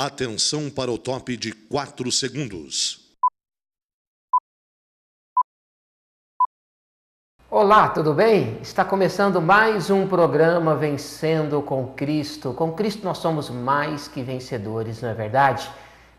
Atenção para o top de 4 segundos. Olá, tudo bem? Está começando mais um programa Vencendo com Cristo. Com Cristo nós somos mais que vencedores, não é verdade?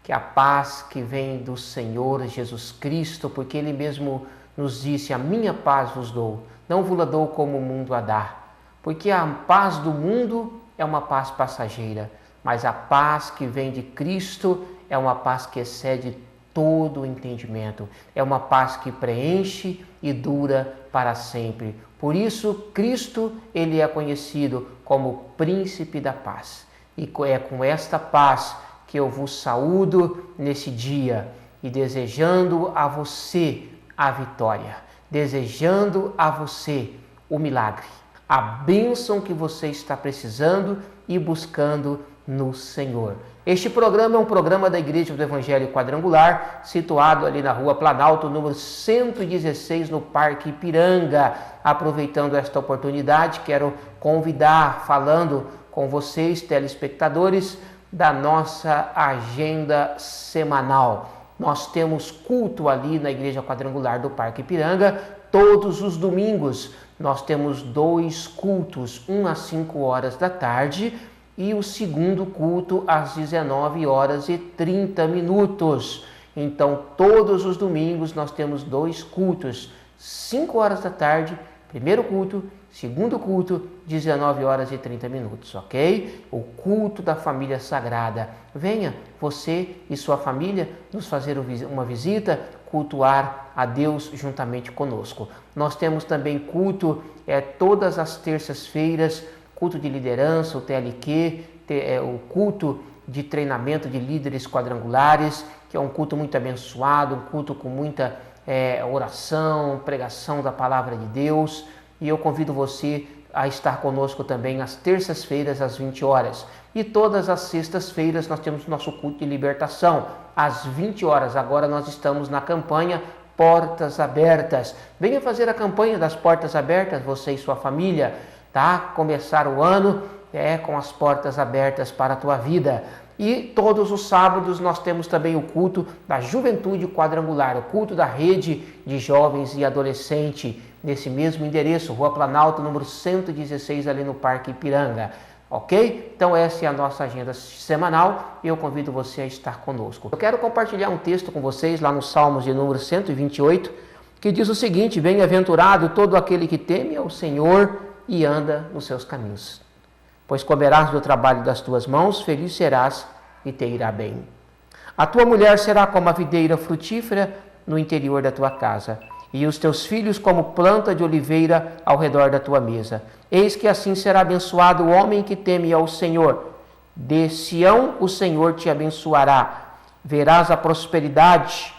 Que a paz que vem do Senhor Jesus Cristo, porque Ele mesmo nos disse: a minha paz vos dou, não vos la dou como o mundo a dá. Porque a paz do mundo é uma paz passageira, mas a paz que vem de Cristo é uma paz que excede todo o entendimento. É uma paz que preenche e dura para sempre. Por isso, Cristo, ele é conhecido como Príncipe da Paz. E é com esta paz que eu vos saúdo nesse dia e desejando a você a vitória, desejando a você o milagre, a bênção que você está precisando e buscando no Senhor. Este programa é um programa da Igreja do Evangelho Quadrangular, situado ali na Rua Planalto, número 116, no Parque Ipiranga. Aproveitando esta oportunidade, quero convidar, falando com vocês, telespectadores, da nossa agenda semanal. Nós temos culto ali na Igreja Quadrangular do Parque Ipiranga todos os domingos. Nós temos 2 cultos, um às 5 horas da tarde e o segundo culto às 19h30. Então, todos os domingos nós temos 2 cultos, 5 horas da tarde, primeiro culto, segundo culto, 19h30, ok? O culto da família sagrada. Venha, você e sua família, nos fazer uma visita, cultuar a Deus juntamente conosco. Nós temos também culto todas as terças-feiras, culto de liderança, o TLQ, o culto de treinamento de líderes quadrangulares, que é um culto muito abençoado, um culto com muita oração, pregação da palavra de Deus. E eu convido você a estar conosco também às terças-feiras, às 20 horas. E todas as sextas-feiras nós temos nosso culto de libertação, às 20 horas. Agora nós estamos na campanha Portas Abertas. Venha fazer a campanha das Portas Abertas, você e sua família, tá? Começar o ano com as portas abertas para a tua vida. E todos os sábados nós temos também o culto da Juventude Quadrangular, o culto da rede de jovens e adolescentes, nesse mesmo endereço, Rua Planalto, número 116, ali no Parque Ipiranga. Ok? Então essa é a nossa agenda semanal e eu convido você a estar conosco. Eu quero compartilhar um texto com vocês lá no Salmos de número 128, que diz o seguinte: bem-aventurado todo aquele que teme ao Senhor e anda nos seus caminhos. Pois comerás do trabalho das tuas mãos, feliz serás e te irá bem. A tua mulher será como a videira frutífera no interior da tua casa, e os teus filhos como planta de oliveira ao redor da tua mesa. Eis que assim será abençoado o homem que teme ao Senhor. De Sião o Senhor te abençoará. Verás a prosperidade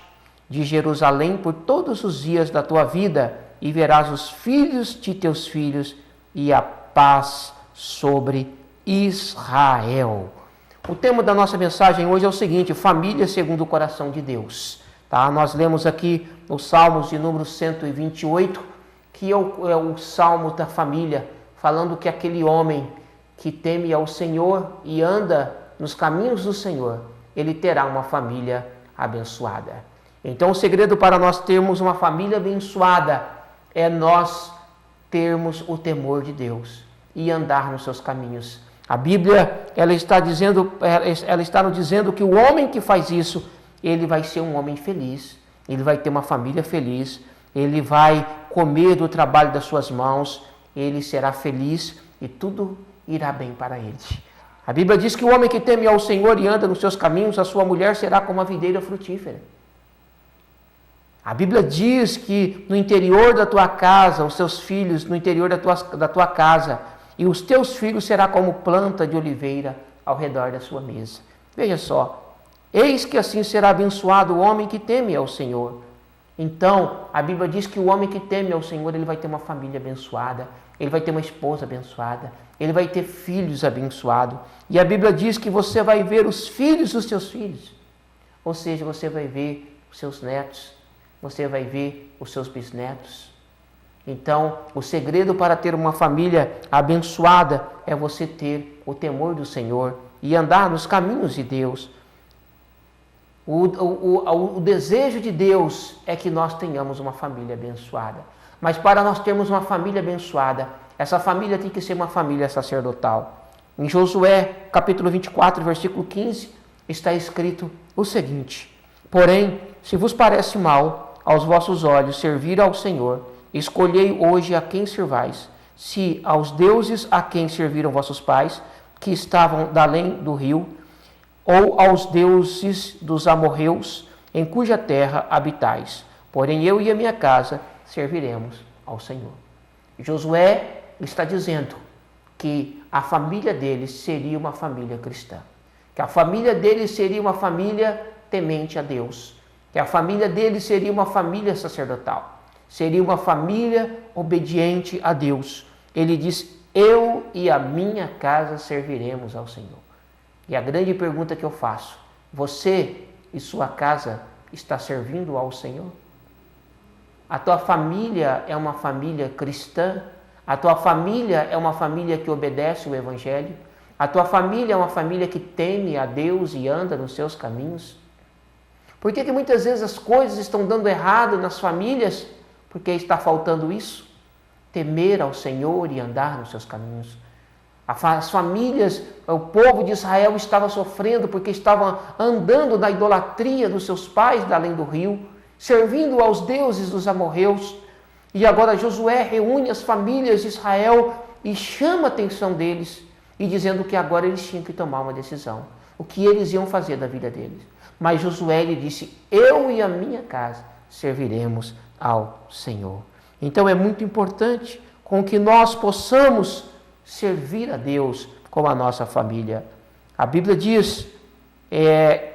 de Jerusalém por todos os dias da tua vida, e verás os filhos de teus filhos e a paz sobre Israel. O tema da nossa mensagem hoje é o seguinte: família segundo o coração de Deus. Tá? Nós lemos aqui os Salmos de número 128, que é o Salmo da família, falando que aquele homem que teme ao Senhor e anda nos caminhos do Senhor, ele terá uma família abençoada. Então o segredo para nós termos uma família abençoada é nós termos o temor de Deus e andar nos seus caminhos. A Bíblia, ela está nos dizendo que o homem que faz isso, ele vai ser um homem feliz, ele vai ter uma família feliz, ele vai comer do trabalho das suas mãos, ele será feliz e tudo irá bem para ele. A Bíblia diz que o homem que teme ao Senhor e anda nos seus caminhos, a sua mulher será como a videira frutífera. A Bíblia diz que no interior da tua casa, os seus filhos, no interior da tua casa, e os teus filhos será como planta de oliveira ao redor da sua mesa. Veja só, eis que assim será abençoado o homem que teme ao Senhor. Então, a Bíblia diz que o homem que teme ao Senhor, ele vai ter uma família abençoada, ele vai ter uma esposa abençoada, ele vai ter filhos abençoados. E a Bíblia diz que você vai ver os filhos dos seus filhos. Ou seja, você vai ver os seus netos, você vai ver os seus bisnetos. Então, o segredo para ter uma família abençoada é você ter o temor do Senhor e andar nos caminhos de Deus. O desejo de Deus é que nós tenhamos uma família abençoada. Mas para nós termos uma família abençoada, essa família tem que ser uma família sacerdotal. Em Josué, capítulo 24, versículo 15, está escrito o seguinte: porém, se vos parece mal aos vossos olhos servir ao Senhor, escolhei hoje a quem servais, se aos deuses a quem serviram vossos pais, que estavam da além do rio, ou aos deuses dos amorreus, em cuja terra habitais. Porém, eu e a minha casa serviremos ao Senhor. Josué está dizendo que a família deles seria uma família cristã, que a família deles seria uma família temente a Deus, que a família deles seria uma família sacerdotal, seria uma família obediente a Deus. Ele diz: eu e a minha casa serviremos ao Senhor. E a grande pergunta que eu faço: você e sua casa está servindo ao Senhor? A tua família é uma família cristã? A tua família é uma família que obedece o Evangelho? A tua família é uma família que teme a Deus e anda nos seus caminhos? Por que muitas vezes as coisas estão dando errado nas famílias? Porque está faltando isso: temer ao Senhor e andar nos seus caminhos. As famílias, o povo de Israel estava sofrendo porque estavam andando na idolatria dos seus pais da além do rio, servindo aos deuses dos amorreus. E agora Josué reúne as famílias de Israel e chama a atenção deles, e dizendo que agora eles tinham que tomar uma decisão, o que eles iam fazer da vida deles. Mas Josué lhe disse: eu e a minha casa serviremos ao Senhor. Então é muito importante com que nós possamos servir a Deus com a nossa família. A Bíblia diz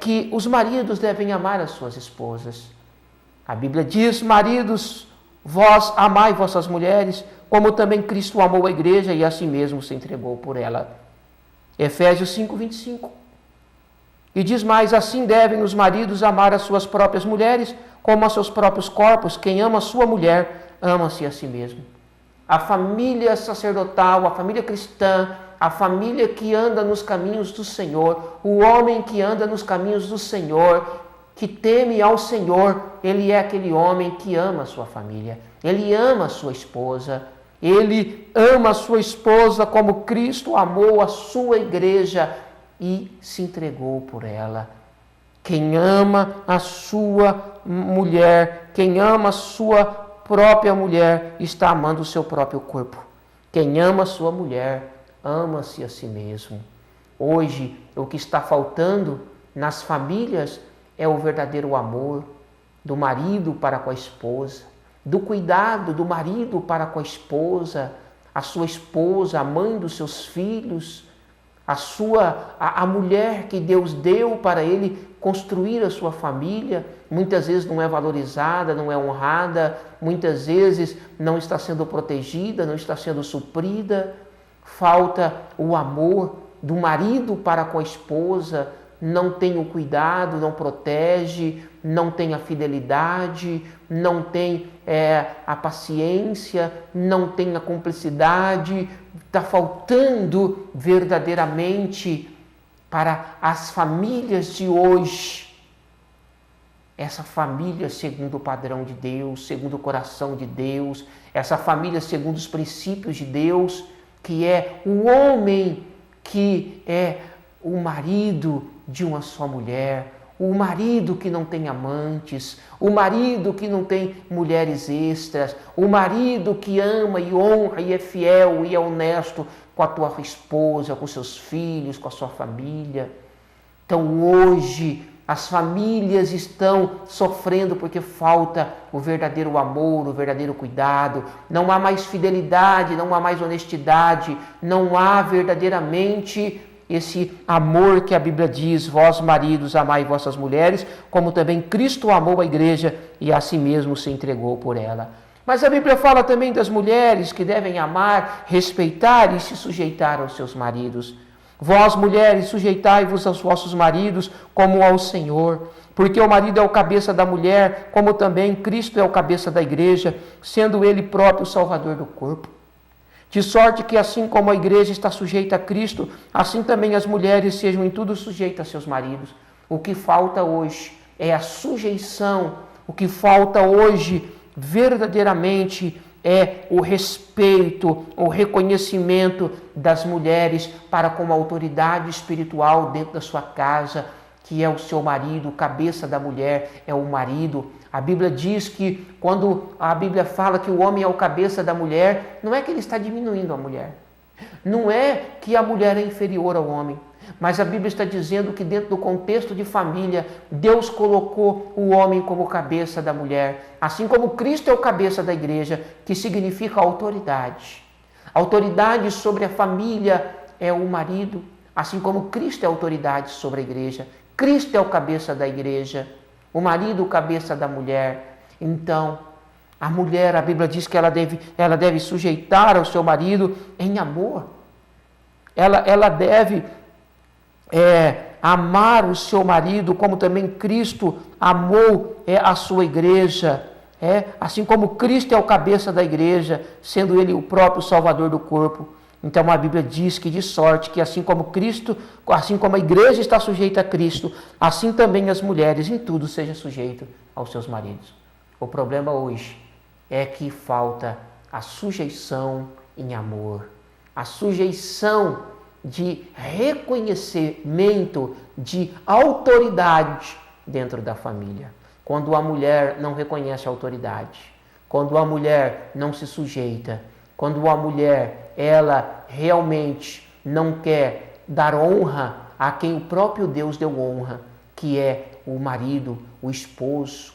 que os maridos devem amar as suas esposas. A Bíblia diz: maridos, vós amai vossas mulheres, como também Cristo amou a igreja e a si mesmo se entregou por ela. Efésios 5:25. E diz mais: assim devem os maridos amar as suas próprias mulheres, como a seus próprios corpos. Quem ama a sua mulher, ama-se a si mesmo. A família sacerdotal, a família cristã, a família que anda nos caminhos do Senhor, o homem que anda nos caminhos do Senhor, que teme ao Senhor, ele é aquele homem que ama a sua família, ele ama a sua esposa, ele ama a sua esposa como Cristo amou a sua igreja e se entregou por ela. Quem ama a sua mulher, quem ama a sua própria mulher, está amando o seu próprio corpo. Quem ama a sua mulher, ama-se a si mesmo. Hoje, o que está faltando nas famílias é o verdadeiro amor do marido para com a esposa, do cuidado do marido para com a esposa, a sua esposa, a mãe dos seus filhos, a mulher que Deus deu para ele construir a sua família. Muitas vezes não é valorizada, não é honrada, muitas vezes não está sendo protegida, não está sendo suprida. Falta o amor do marido para com a esposa, não tem o cuidado, não protege, não tem a fidelidade, não tem a paciência, não tem a cumplicidade. Está faltando verdadeiramente para as famílias de hoje, essa família segundo o padrão de Deus, segundo o coração de Deus, essa família segundo os princípios de Deus, que é o homem que é o marido de uma só mulher, o marido que não tem amantes, o marido que não tem mulheres extras, o marido que ama e honra e é fiel e é honesto com a tua esposa, com seus filhos, com a sua família. Então hoje as famílias estão sofrendo porque falta o verdadeiro amor, o verdadeiro cuidado. Não há mais fidelidade, não há mais honestidade, não há verdadeiramente esse amor que a Bíblia diz: vós maridos amai vossas mulheres, como também Cristo amou a igreja e a si mesmo se entregou por ela. Mas a Bíblia fala também das mulheres que devem amar, respeitar e se sujeitar aos seus maridos. Vós, mulheres, sujeitai-vos aos vossos maridos como ao Senhor, porque o marido é o cabeça da mulher, como também Cristo é o cabeça da igreja, sendo ele próprio o salvador do corpo. De sorte que assim como a igreja está sujeita a Cristo, assim também as mulheres sejam em tudo sujeitas a seus maridos. O que falta hoje é a sujeição, o que falta hoje verdadeiramente é o respeito, o reconhecimento das mulheres para com a autoridade espiritual dentro da sua casa, que é o seu marido. O cabeça da mulher é o marido. A Bíblia diz que quando a Bíblia fala que o homem é o cabeça da mulher, não é que ele está diminuindo a mulher. Não é que a mulher é inferior ao homem. Mas a Bíblia está dizendo que dentro do contexto de família, Deus colocou o homem como cabeça da mulher. Assim como Cristo é o cabeça da igreja, que significa autoridade. Autoridade sobre a família é o marido. Assim como Cristo é autoridade sobre a igreja. Cristo é o cabeça da igreja. O marido, o cabeça da mulher. Então, a mulher, a Bíblia diz que ela deve sujeitar ao seu marido em amor. Ela deve amar o seu marido, como também Cristo amou a sua igreja. Assim como Cristo é o cabeça da igreja, sendo ele o próprio Salvador do corpo. Então a Bíblia diz que de sorte que assim como a igreja está sujeita a Cristo, assim também as mulheres em tudo sejam sujeitas aos seus maridos. O problema hoje é que falta a sujeição em amor, a sujeição de reconhecimento de autoridade dentro da família. Quando a mulher não reconhece a autoridade, quando a mulher não se sujeita, quando a mulher, ela realmente não quer dar honra a quem o próprio Deus deu honra, que é o marido, o esposo.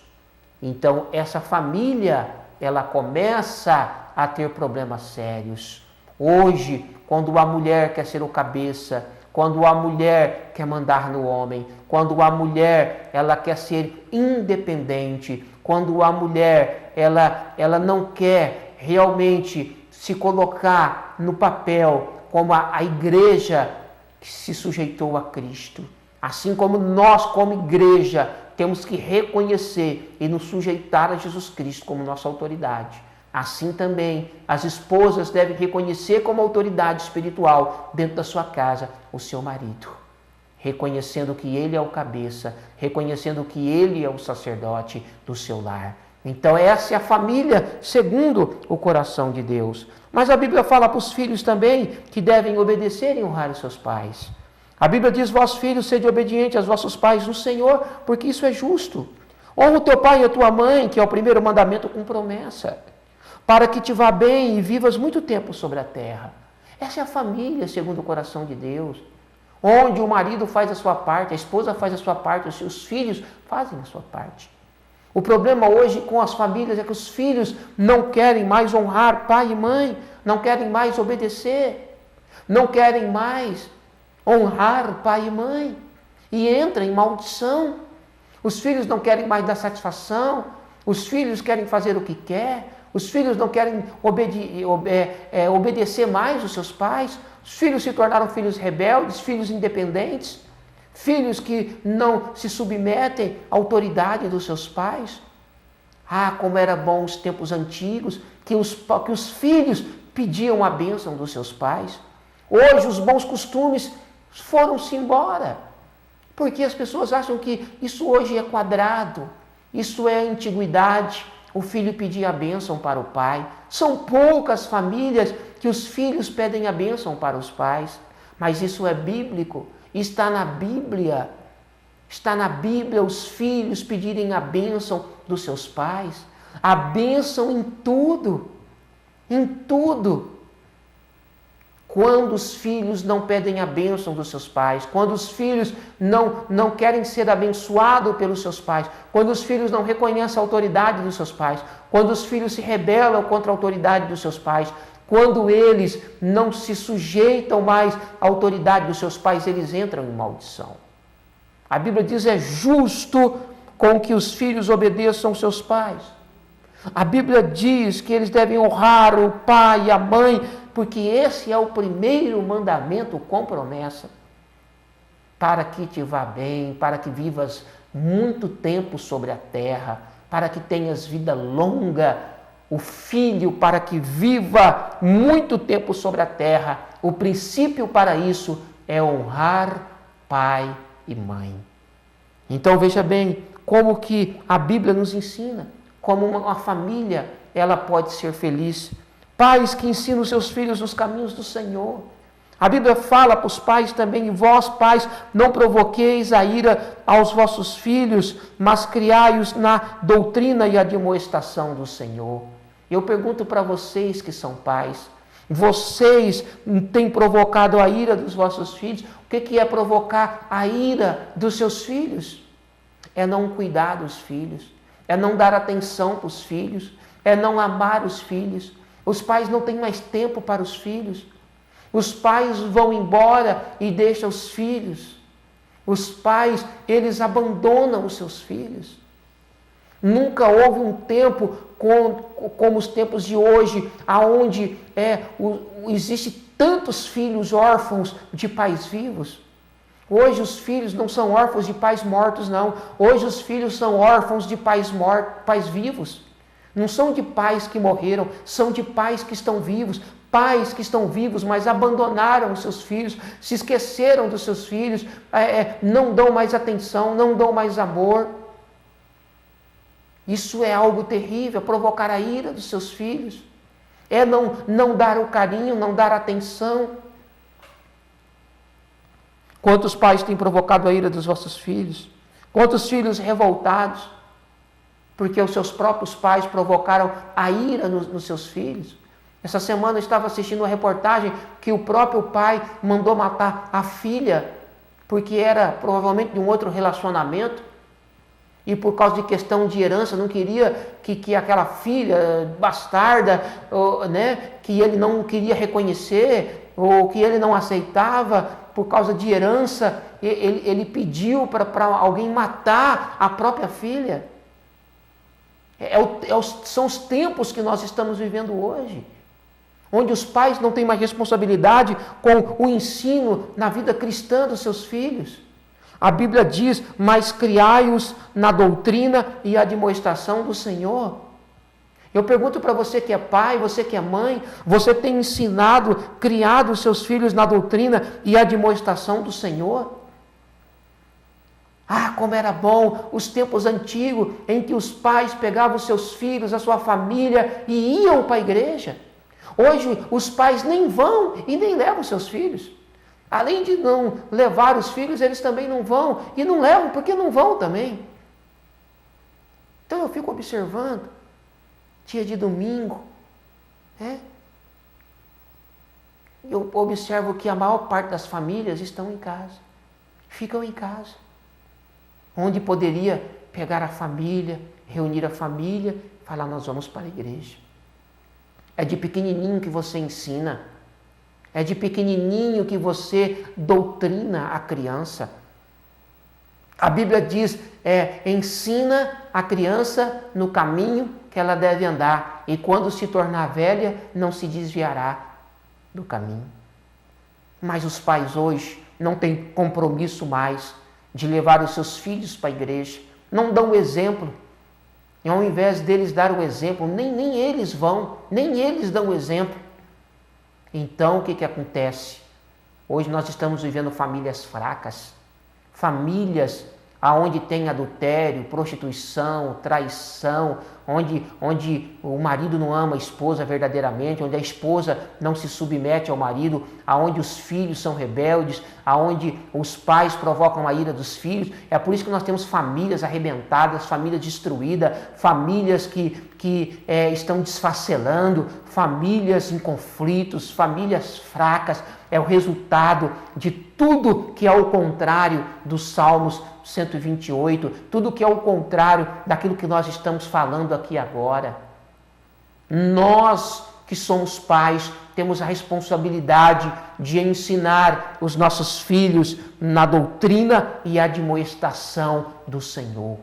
Então, essa família, ela começa a ter problemas sérios. Hoje, quando a mulher quer ser o cabeça, quando a mulher quer mandar no homem, quando a mulher, ela quer ser independente, quando a mulher, ela não quer realmente se colocar no papel como a igreja que se sujeitou a Cristo. Assim como nós, como igreja, temos que reconhecer e nos sujeitar a Jesus Cristo como nossa autoridade. Assim também as esposas devem reconhecer como autoridade espiritual dentro da sua casa o seu marido. Reconhecendo que ele é o cabeça, reconhecendo que ele é o sacerdote do seu lar. Então essa é a família segundo o coração de Deus. Mas a Bíblia fala para os filhos também que devem obedecer e honrar os seus pais. A Bíblia diz, vós filhos, sede obedientes aos vossos pais no Senhor, porque isso é justo. Honra o teu pai e a tua mãe, que é o primeiro mandamento com promessa, para que te vá bem e vivas muito tempo sobre a terra. Essa é a família segundo o coração de Deus, onde o marido faz a sua parte, a esposa faz a sua parte, os seus filhos fazem a sua parte. O problema hoje com as famílias é que os filhos não querem mais honrar pai e mãe, não querem mais obedecer, não querem mais honrar pai e mãe e entram em maldição. Os filhos não querem mais dar satisfação, os filhos querem fazer o que quer, os filhos não querem obedecer mais os seus pais, os filhos se tornaram filhos rebeldes, filhos independentes. Filhos que não se submetem à autoridade dos seus pais. Ah, como era bom os tempos antigos, que os filhos pediam a bênção dos seus pais. Hoje os bons costumes foram-se embora. Porque as pessoas acham que isso hoje é quadrado, isso é antiguidade. O filho pedir a bênção para o pai. São poucas famílias que os filhos pedem a bênção para os pais. Mas isso é bíblico. Está na Bíblia os filhos pedirem a bênção dos seus pais, a bênção em tudo. Quando os filhos não pedem a bênção dos seus pais, quando os filhos não querem ser abençoados pelos seus pais, quando os filhos não reconhecem a autoridade dos seus pais, quando os filhos se rebelam contra a autoridade dos seus pais, quando eles não se sujeitam mais à autoridade dos seus pais, eles entram em maldição. A Bíblia diz, é justo com que os filhos obedeçam aos seus pais. A Bíblia diz que eles devem honrar o pai e a mãe, porque esse é o primeiro mandamento com promessa. Para que te vá bem, para que vivas muito tempo sobre a terra, para que tenhas vida longa o filho para que viva muito tempo sobre a terra, o princípio para isso é honrar pai e mãe. Então veja bem como que a Bíblia nos ensina, como uma família ela pode ser feliz. Pais que ensinam seus filhos nos caminhos do Senhor. A Bíblia fala para os pais também: vós, pais, não provoqueis a ira aos vossos filhos, mas criai-os na doutrina e admoestação do Senhor. Eu pergunto para vocês que são pais, vocês têm provocado a ira dos vossos filhos? O que é provocar a ira dos seus filhos? É não cuidar dos filhos, é não dar atenção para os filhos, é não amar os filhos. Os pais não têm mais tempo para os filhos. Os pais vão embora e deixam os filhos. Os pais, eles abandonam os seus filhos. Nunca houve um tempo como os tempos de hoje, aonde existe tantos filhos órfãos de pais vivos. Hoje os filhos não são órfãos de pais mortos, não. Hoje os filhos são órfãos de pais vivos. Não são de pais que morreram, são de pais que estão vivos. Pais que estão vivos, mas abandonaram os seus filhos, se esqueceram dos seus filhos, não dão mais atenção, não dão mais amor. Isso é algo terrível, provocar a ira dos seus filhos. É não dar o carinho, não dar atenção. Quantos pais têm provocado a ira dos vossos filhos? Quantos filhos revoltados? Porque os seus próprios pais provocaram a ira nos seus filhos. Essa semana eu estava assistindo uma reportagem que o próprio pai mandou matar a filha, porque era provavelmente de um outro relacionamento, e por causa de questão de herança, não queria que aquela filha bastarda, que ele não queria reconhecer, ou que ele não aceitava, por causa de herança, ele pediu para alguém matar a própria filha. São os tempos que nós estamos vivendo hoje, onde os pais não têm mais responsabilidade com o ensino na vida cristã dos seus filhos. A Bíblia diz: mas criai-os na doutrina e admoestação do Senhor. Eu pergunto para você que é pai, você que é mãe, você tem ensinado, criado os seus filhos na doutrina e admoestação do Senhor? Ah, como era bom os tempos antigos em que os pais pegavam os seus filhos, a sua família e iam para a igreja. Hoje os pais nem vão e nem levam seus filhos. Além de não levar os filhos, eles também não vão e não levam porque não vão também. Então eu fico observando, dia de domingo, eu observo que a maior parte das famílias estão em casa, ficam em casa, onde poderia pegar a família, reunir a família, falar: nós vamos para a igreja. É de pequenininho que você ensina, é de pequenininho que você doutrina a criança. A Bíblia diz: ensina a criança no caminho que ela deve andar, e quando se tornar velha, não se desviará do caminho. Mas os pais hoje não têm compromisso mais de levar os seus filhos para a igreja, não dão exemplo. E ao invés deles dar o exemplo, nem eles vão, nem eles dão o exemplo. Então o que acontece? Hoje nós estamos vivendo famílias fracas, famílias onde tem adultério, prostituição, traição, onde o marido não ama a esposa verdadeiramente, onde a esposa não se submete ao marido, onde os filhos são rebeldes, onde os pais provocam a ira dos filhos. É por isso que nós temos famílias arrebentadas, famílias destruídas, famílias que estão desfacelando, famílias em conflitos, famílias fracas. É o resultado de tudo que é o contrário dos Salmos 128, tudo que é o contrário daquilo que nós estamos falando aqui agora. Nós que somos pais temos a responsabilidade de ensinar os nossos filhos na doutrina e admoestação do Senhor.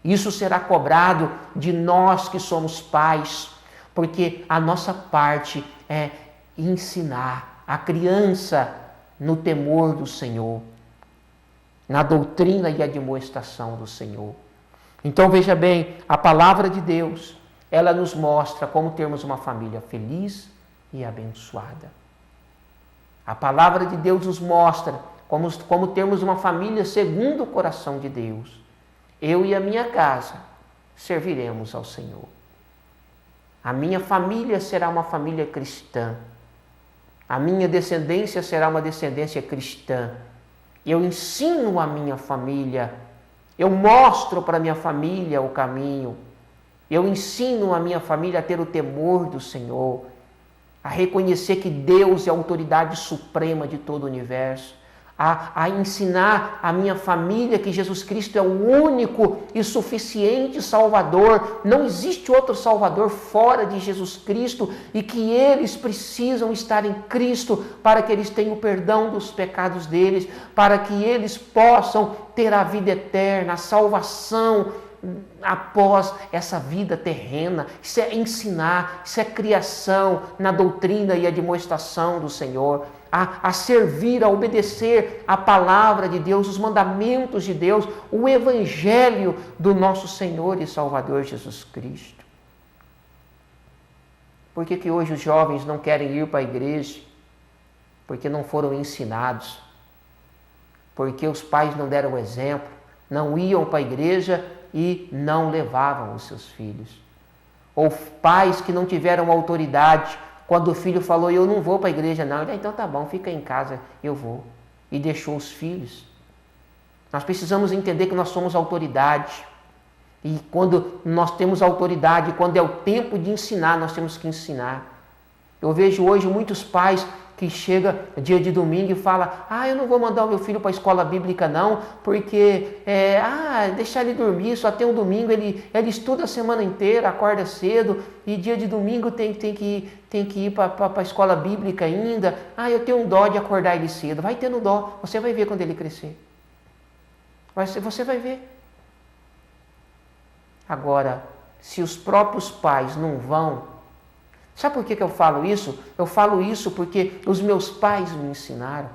Isso será cobrado de nós que somos pais, porque a nossa parte é ensinar a criança no temor do Senhor, na doutrina e admoestação do Senhor. Então veja bem, a palavra de Deus, ela nos mostra como termos uma família feliz e abençoada. A palavra de Deus nos mostra como termos uma família segundo o coração de Deus. Eu e a minha casa serviremos ao Senhor. A minha família será uma família cristã. A minha descendência será uma descendência cristã. Eu ensino a minha família, eu mostro para a minha família o caminho. Eu ensino a minha família a ter o temor do Senhor, a reconhecer que Deus é a autoridade suprema de todo o universo, a ensinar a minha família que Jesus Cristo é o único e suficiente Salvador, não existe outro Salvador fora de Jesus Cristo e que eles precisam estar em Cristo para que eles tenham o perdão dos pecados deles, para que eles possam ter a vida eterna, a salvação após essa vida terrena. Isso é ensinar, isso é criação na doutrina e admoestação do Senhor, a servir, a obedecer a palavra de Deus, os mandamentos de Deus, o evangelho do nosso Senhor e Salvador Jesus Cristo. Por que hoje os jovens não querem ir para a igreja? Porque não foram ensinados, porque os pais não deram exemplo, não iam para a igreja e não levavam os seus filhos. Ou pais que não tiveram autoridade, quando o filho falou, eu não vou para a igreja não, então tá bom, fica em casa, eu vou. E deixou os filhos. Nós precisamos entender que nós somos autoridade. E quando nós temos autoridade, quando é o tempo de ensinar, nós temos que ensinar. Eu vejo hoje muitos pais que chegam dia de domingo e falam, eu não vou mandar o meu filho para a escola bíblica não, porque, deixar ele dormir, só tem um domingo, ele estuda a semana inteira, acorda cedo, e dia de domingo tem que ir para a escola bíblica ainda. Eu tenho um dó de acordar ele cedo. Vai tendo dó, você vai ver quando ele crescer. Você vai ver. Agora, se os próprios pais não vão, sabe por que eu falo isso? Eu falo isso porque os meus pais me ensinaram.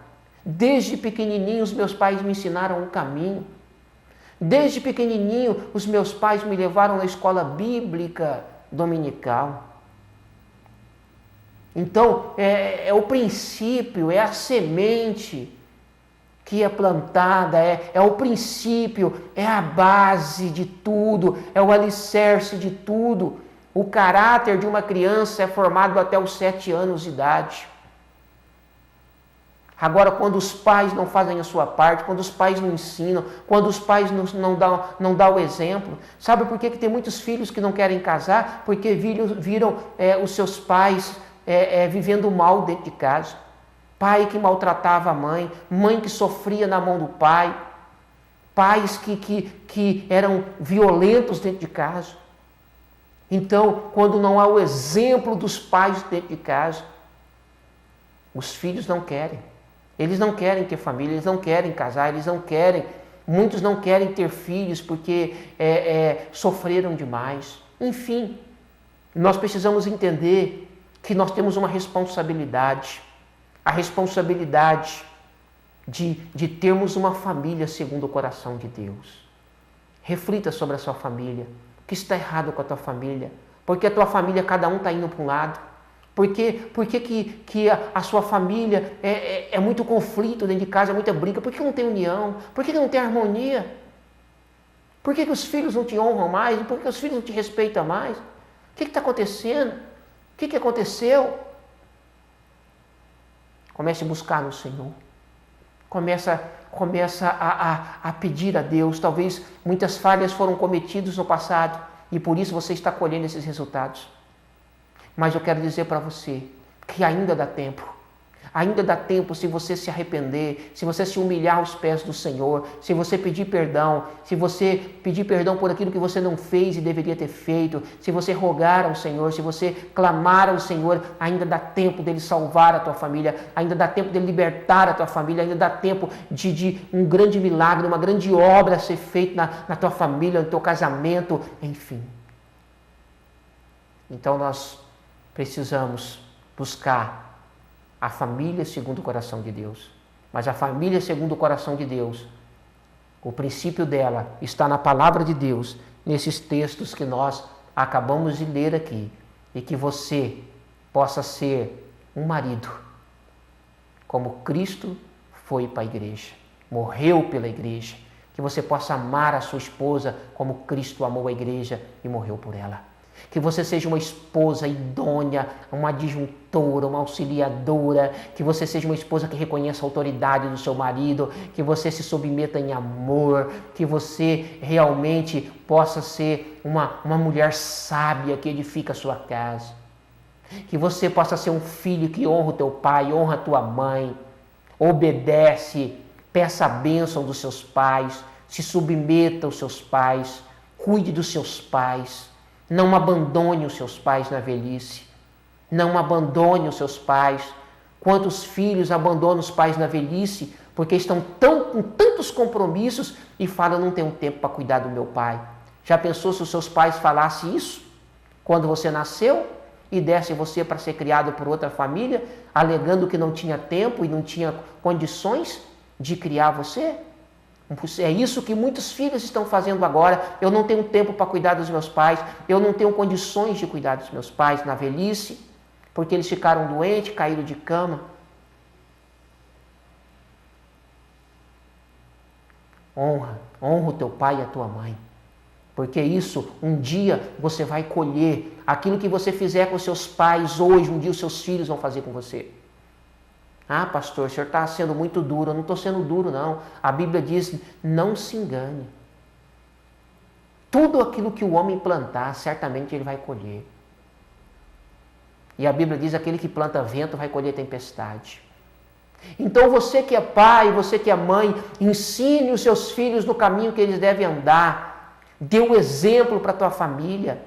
Desde pequenininho, os meus pais me ensinaram o caminho. Desde pequenininho, os meus pais me levaram na escola bíblica dominical. Então, é o princípio, é a semente que é plantada, é o princípio, é a base de tudo, é o alicerce de tudo. O caráter de uma criança é formado até os 7 anos de idade. Agora, quando os pais não fazem a sua parte, quando os pais não ensinam, quando os pais não dão o exemplo, sabe por que tem muitos filhos que não querem casar? Porque viram os seus pais vivendo mal dentro de casa. Pai que maltratava a mãe que sofria na mão do pai, pais que eram violentos dentro de casa. Então, quando não há o exemplo dos pais dentro de casa, os filhos não querem. Eles não querem ter família, eles não querem casar, muitos não querem ter filhos porque sofreram demais. Enfim, nós precisamos entender que nós temos uma responsabilidade, a responsabilidade de termos uma família segundo o coração de Deus. Reflita sobre a sua família. O que está errado com a tua família? Porque a tua família, cada um está indo para um lado. Por que a sua família é muito conflito dentro de casa, é muita briga? Por que não tem união? Por que não tem harmonia? Por que os filhos não te honram mais? Por que os filhos não te respeitam mais? O que está acontecendo? O que aconteceu? Comece a buscar no Senhor. Começa a pedir a Deus. Talvez muitas falhas foram cometidas no passado e por isso você está colhendo esses resultados. Mas eu quero dizer para você que ainda dá tempo. Ainda dá tempo se você se arrepender, se você se humilhar aos pés do Senhor, se você pedir perdão por aquilo que você não fez e deveria ter feito, se você rogar ao Senhor, se você clamar ao Senhor, ainda dá tempo dele salvar a tua família, ainda dá tempo dele libertar a tua família, ainda dá tempo de um grande milagre, uma grande obra ser feita na tua família, no teu casamento, enfim. Então nós precisamos buscar a família segundo o coração de Deus. Mas a família segundo o coração de Deus, o princípio dela está na palavra de Deus, nesses textos que nós acabamos de ler aqui, e que você possa ser um marido, como Cristo foi para a igreja, morreu pela igreja, que você possa amar a sua esposa como Cristo amou a igreja e morreu por ela. Que você seja uma esposa idônea, uma adjuntora, uma auxiliadora, que você seja uma esposa que reconheça a autoridade do seu marido, que você se submeta em amor, que você realmente possa ser uma mulher sábia que edifica a sua casa. Que você possa ser um filho que honra o teu pai, honra a tua mãe, obedece, peça a bênção dos seus pais, se submeta aos seus pais, cuide dos seus pais. Não abandone os seus pais na velhice. Não abandone os seus pais. Quantos filhos abandonam os pais na velhice porque estão com tantos compromissos e falam, não tenho tempo para cuidar do meu pai. Já pensou se os seus pais falassem isso quando você nasceu e dessem você para ser criado por outra família, alegando que não tinha tempo e não tinha condições de criar você? É isso que muitos filhos estão fazendo agora. Eu não tenho tempo para cuidar dos meus pais, eu não tenho condições de cuidar dos meus pais na velhice, porque eles ficaram doentes, caíram de cama. Honra o teu pai e a tua mãe, porque isso, um dia você vai colher. Aquilo que você fizer com seus pais hoje, um dia os seus filhos vão fazer com você. Ah, pastor, o senhor está sendo muito duro. Eu não estou sendo duro, não. A Bíblia diz, não se engane. Tudo aquilo que o homem plantar, certamente ele vai colher. E a Bíblia diz, aquele que planta vento vai colher tempestade. Então você que é pai, você que é mãe, ensine os seus filhos no caminho que eles devem andar. Dê o exemplo para a tua família.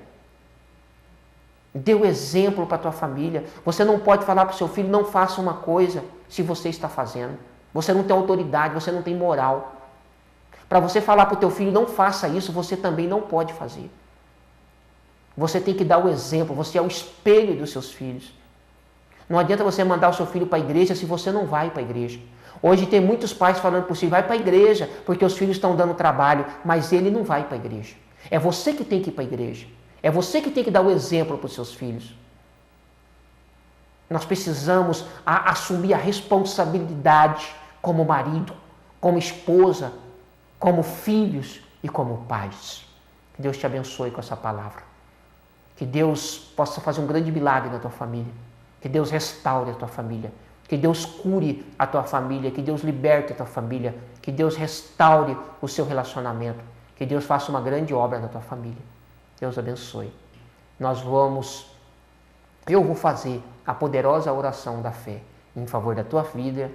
Dê o exemplo para a tua família. Você não pode falar para o seu filho, não faça uma coisa se você está fazendo. Você não tem autoridade, você não tem moral. Para você falar para o teu filho, não faça isso, você também não pode fazer. Você tem que dar o exemplo, você é o espelho dos seus filhos. Não adianta você mandar o seu filho para a igreja se você não vai para a igreja. Hoje tem muitos pais falando para o filho, vai para a igreja, porque os filhos estão dando trabalho, mas ele não vai para a igreja. É você que tem que ir para a igreja. É você que tem que dar o exemplo para os seus filhos. Nós precisamos assumir a responsabilidade como marido, como esposa, como filhos e como pais. Que Deus te abençoe com essa palavra. Que Deus possa fazer um grande milagre na tua família. Que Deus restaure a tua família. Que Deus cure a tua família. Que Deus liberte a tua família. Que Deus restaure o seu relacionamento. Que Deus faça uma grande obra na tua família. Deus abençoe. Eu vou fazer a poderosa oração da fé em favor da tua vida,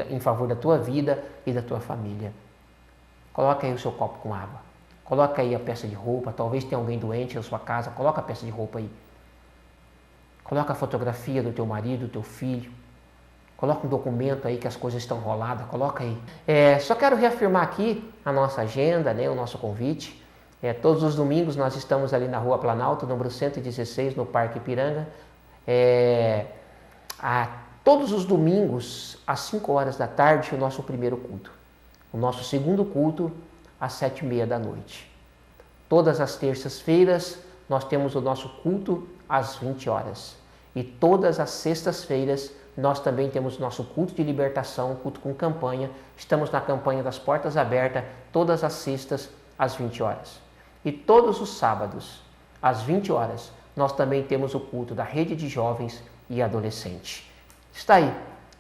em favor da tua vida e da tua família. Coloca aí o seu copo com água. Coloca aí a peça de roupa. Talvez tenha alguém doente na sua casa. Coloca a peça de roupa aí. Coloca a fotografia do teu marido, do teu filho. Coloca um documento aí que as coisas estão roladas. Coloca aí. Só quero reafirmar aqui a nossa agenda, né, o nosso convite. Todos os domingos nós estamos ali na Rua Planalto, número 116, no Parque Ipiranga. Todos os domingos, às 5 horas da tarde, o nosso primeiro culto. O nosso segundo culto, às 7h30 da noite. Todas as terças-feiras, nós temos o nosso culto às 20 horas. E todas as sextas-feiras, nós também temos nosso culto de libertação, culto com campanha. Estamos na campanha das Portas Abertas, todas as sextas, às 20 horas. E todos os sábados, às 20 horas, nós também temos o culto da Rede de Jovens e Adolescentes. Está aí,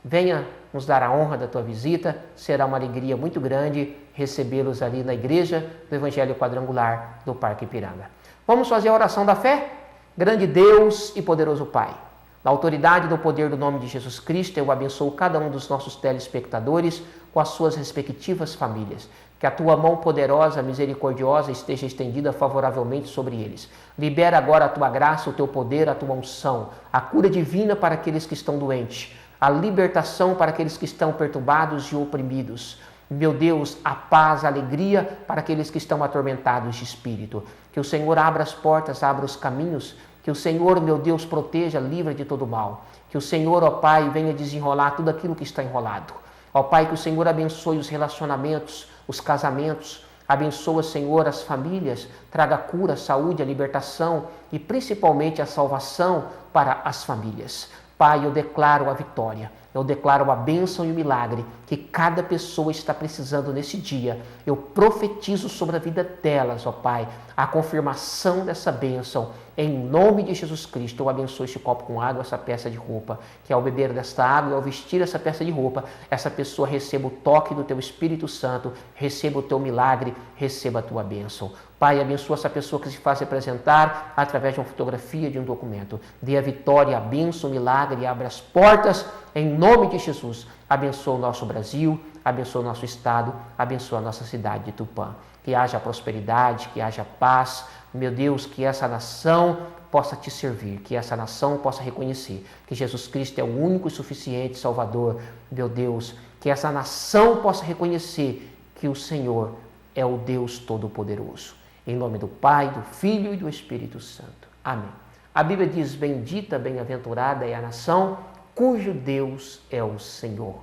venha nos dar a honra da tua visita, será uma alegria muito grande recebê-los ali na igreja do Evangelho Quadrangular do Parque Ipiranga. Vamos fazer a oração da fé? Grande Deus e poderoso Pai, na autoridade e no poder do nome de Jesus Cristo, eu abençoo cada um dos nossos telespectadores com as suas respectivas famílias. Que a tua mão poderosa, misericordiosa esteja estendida favoravelmente sobre eles. Libera agora a tua graça, o teu poder, a tua unção, a cura divina para aqueles que estão doentes, a libertação para aqueles que estão perturbados e oprimidos. Meu Deus, a paz, a alegria para aqueles que estão atormentados de espírito. Que o Senhor abra as portas, abra os caminhos. Que o Senhor, meu Deus, proteja, livre de todo mal. Que o Senhor, ó Pai, venha desenrolar tudo aquilo que está enrolado. Ó Pai, que o Senhor abençoe os relacionamentos, os casamentos, Abençoa, Senhor, as famílias, traga a cura, a saúde, a libertação e principalmente a salvação para as famílias. Pai, eu declaro a vitória, eu declaro a bênção e o milagre que cada pessoa está precisando nesse dia. Eu profetizo sobre a vida delas, ó Pai, a confirmação dessa bênção. Em nome de Jesus Cristo, eu abençoo este copo com água, essa peça de roupa, que ao beber desta água e ao vestir essa peça de roupa, essa pessoa receba o toque do Teu Espírito Santo, receba o Teu milagre, receba a Tua bênção. Pai, abençoa essa pessoa que se faz representar através de uma fotografia, de um documento. Dê a vitória, a bênção, o milagre e abra as portas em nome de Jesus. Abençoa o nosso Brasil, abençoa o nosso estado, abençoa a nossa cidade de Tupã. Que haja prosperidade, que haja paz. Meu Deus, que essa nação possa Te servir, que essa nação possa reconhecer que Jesus Cristo é o único e suficiente Salvador. Meu Deus, que essa nação possa reconhecer que o Senhor é o Deus Todo-Poderoso. Em nome do Pai, do Filho e do Espírito Santo. Amém. A Bíblia diz, bendita, bem-aventurada é a nação cujo Deus é o Senhor.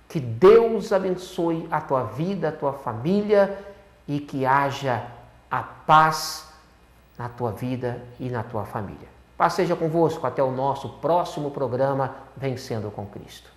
Que Deus abençoe a tua vida, a tua família e que haja a paz na tua vida e na tua família. Paz seja convosco até o nosso próximo programa Vencendo com Cristo.